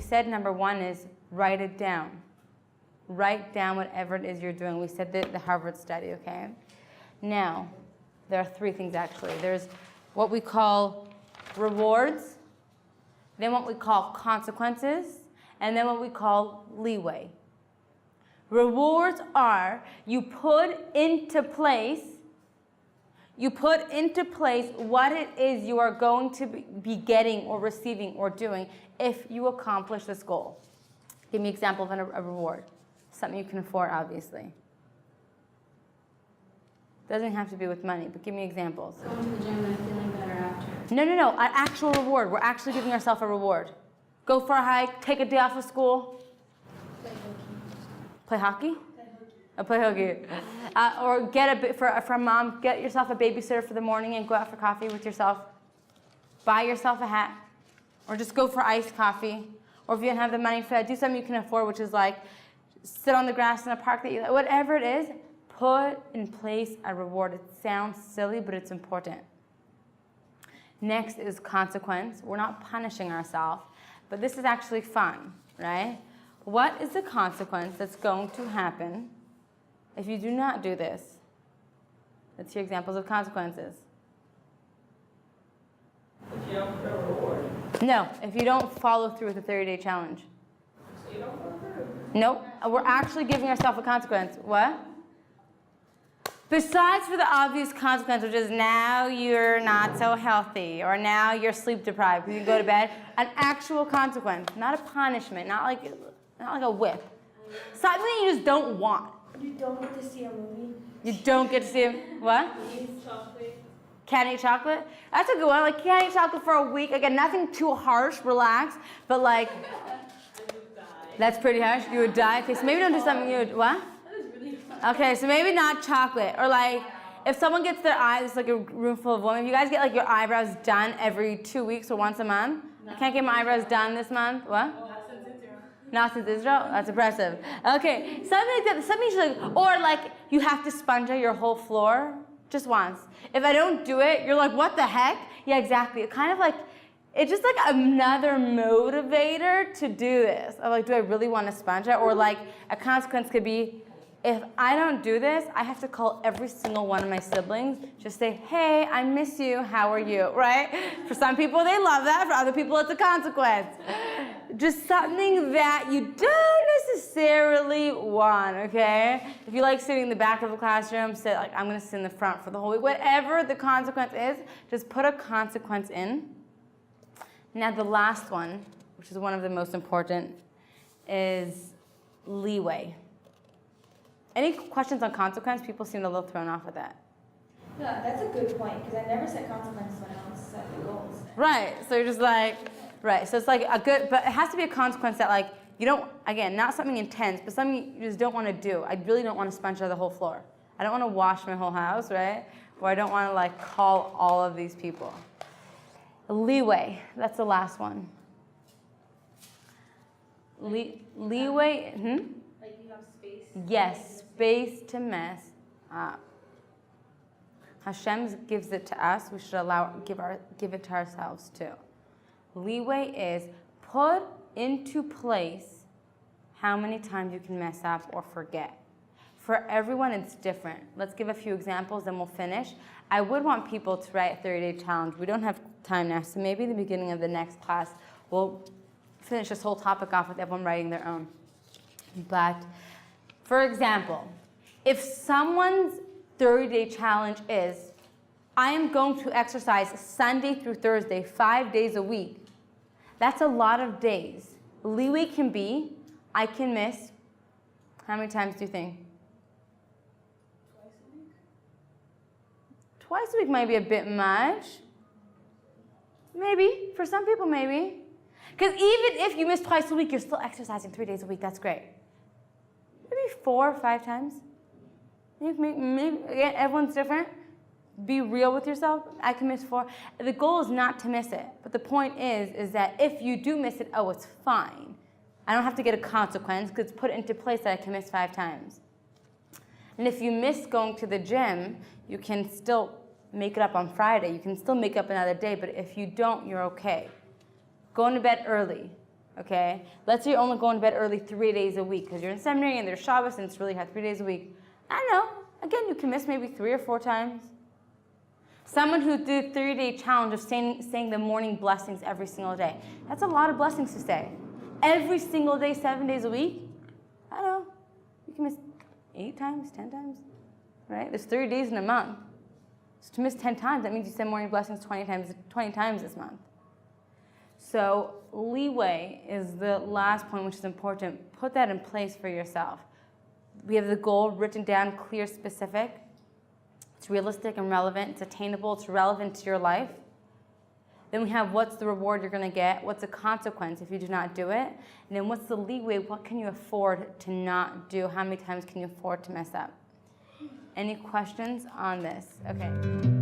said number one is write it down. Write down whatever it is you're doing. We said the Harvard study, okay? Now, there are three things actually. There's what we call rewards, then what we call consequences, and then what we call leeway. Rewards are you put into place what it is you are going to be getting or receiving or doing if you accomplish this goal. Give me an example of a reward. Something you can afford, obviously. Doesn't have to be with money, but give me examples. Going to the gym and feeling better after. No. An actual reward. We're actually giving ourselves a reward. Go for a hike, take a day off of school. Play hockey? Play hooky. Or for a mom, get yourself a babysitter for the morning and go out for coffee with yourself. Buy yourself a hat. Or just go for iced coffee. Or if you don't have the money for that, do something you can afford, which is like sit on the grass in a park that you like. Whatever it is, put in place a reward. It sounds silly, but it's important. Next is consequence. We're not punishing ourselves, but this is actually fun, right? What is the consequence that's going to happen if you do not do this? Let's hear examples of consequences. If you don't get a reward. No, if you don't follow through with the 30-day challenge. So you don't follow through? Nope, we're actually giving ourselves a consequence. What? Besides for the obvious consequence, which is now you're not so healthy, or now you're sleep deprived, you can go to bed, an actual consequence, not a punishment, not like a whip. Something you just don't want. You don't get to see a movie. You don't get to see what? Chocolate. Can't eat chocolate? That's a good one. Like, can't eat chocolate for a week. Again, nothing too harsh, relax. But like, that's pretty harsh. You would die. Okay, so maybe don't do something you would, what? Okay, so maybe not chocolate. Or like, if someone gets their eyes, it's like a room full of women. If you guys get like your eyebrows done every 2 weeks or once a month. I can't get my eyebrows done this month. What? Not since Israel? That's impressive. Okay, something like that. Something like, or like you have to sponge out your whole floor just once. If I don't do it, you're like, what the heck? Yeah, exactly. It kind of like, it's just like another motivator to do this. I'm like, do I really want to sponge it? Or like a consequence could be, if I don't do this, I have to call every single one of my siblings, just say, hey, I miss you, how are you, right? For some people, they love that. For other people, it's a consequence. Just something that you don't necessarily want, okay? If you like sitting in the back of the classroom, say like, I'm gonna sit in the front for the whole week. Whatever the consequence is, just put a consequence in. Now the last one, which is one of the most important, is leeway. Any questions on consequence? People seem a little thrown off with that. Yeah, that's a good point, because I never set consequences when I was setting goals. Right, so you're just like, right, so it's like a good, but it has to be a consequence that like, you don't, again, not something intense, but something you just don't want to do. I really don't want to sponge out the whole floor. I don't want to wash my whole house, right? Or I don't want to like call all of these people. Leeway, that's the last one. Leeway, Like you have space. Yes, space to mess up. Hashem gives it to us. We should give it to ourselves too. Leeway is put into place how many times you can mess up or forget. For everyone, it's different. Let's give a few examples, then we'll finish. I would want people to write a 30-day challenge. We don't have time now, so maybe in the beginning of the next class, we'll finish this whole topic off with everyone writing their own. But, for example, if someone's 30-day challenge is, I am going to exercise Sunday through Thursday, 5 days a week, that's a lot of days. Leeway can be, I can miss, how many times do you think? Twice a week might be a bit much. Maybe. For some people, maybe. Because even if you miss twice a week, you're still exercising 3 days a week. That's great. Maybe 4 or 5 times. Maybe again, everyone's different. Be real with yourself. I can miss 4. The goal is not to miss it. But the point is that if you do miss it, oh, it's fine. I don't have to get a consequence because it's put into place that I can miss 5 times. And if you miss going to the gym, you can still make it up on Friday. You can still make up another day, but if you don't, you're okay. Going to bed early. Okay? Let's say you're only going to bed early 3 days a week because you're in seminary and there's Shabbos and it's really hard 3 days a week. I don't know. Again, you can miss maybe 3 or 4 times. Someone who did a 30-day challenge of saying the morning blessings every single day. That's a lot of blessings to say. Every single day, 7 days a week. I don't know. You can miss 8 times, 10 times. Right? There's 30 days in a month. So to miss 10 times, that means you said morning blessings 20 times this month. So leeway is the last point, which is important. Put that in place for yourself. We have the goal written down, clear, specific. It's realistic and relevant. It's attainable. It's relevant to your life. Then we have what's the reward you're going to get, what's the consequence if you do not do it, and then what's the leeway, what can you afford to not do, how many times can you afford to mess up. Any questions on this? Okay.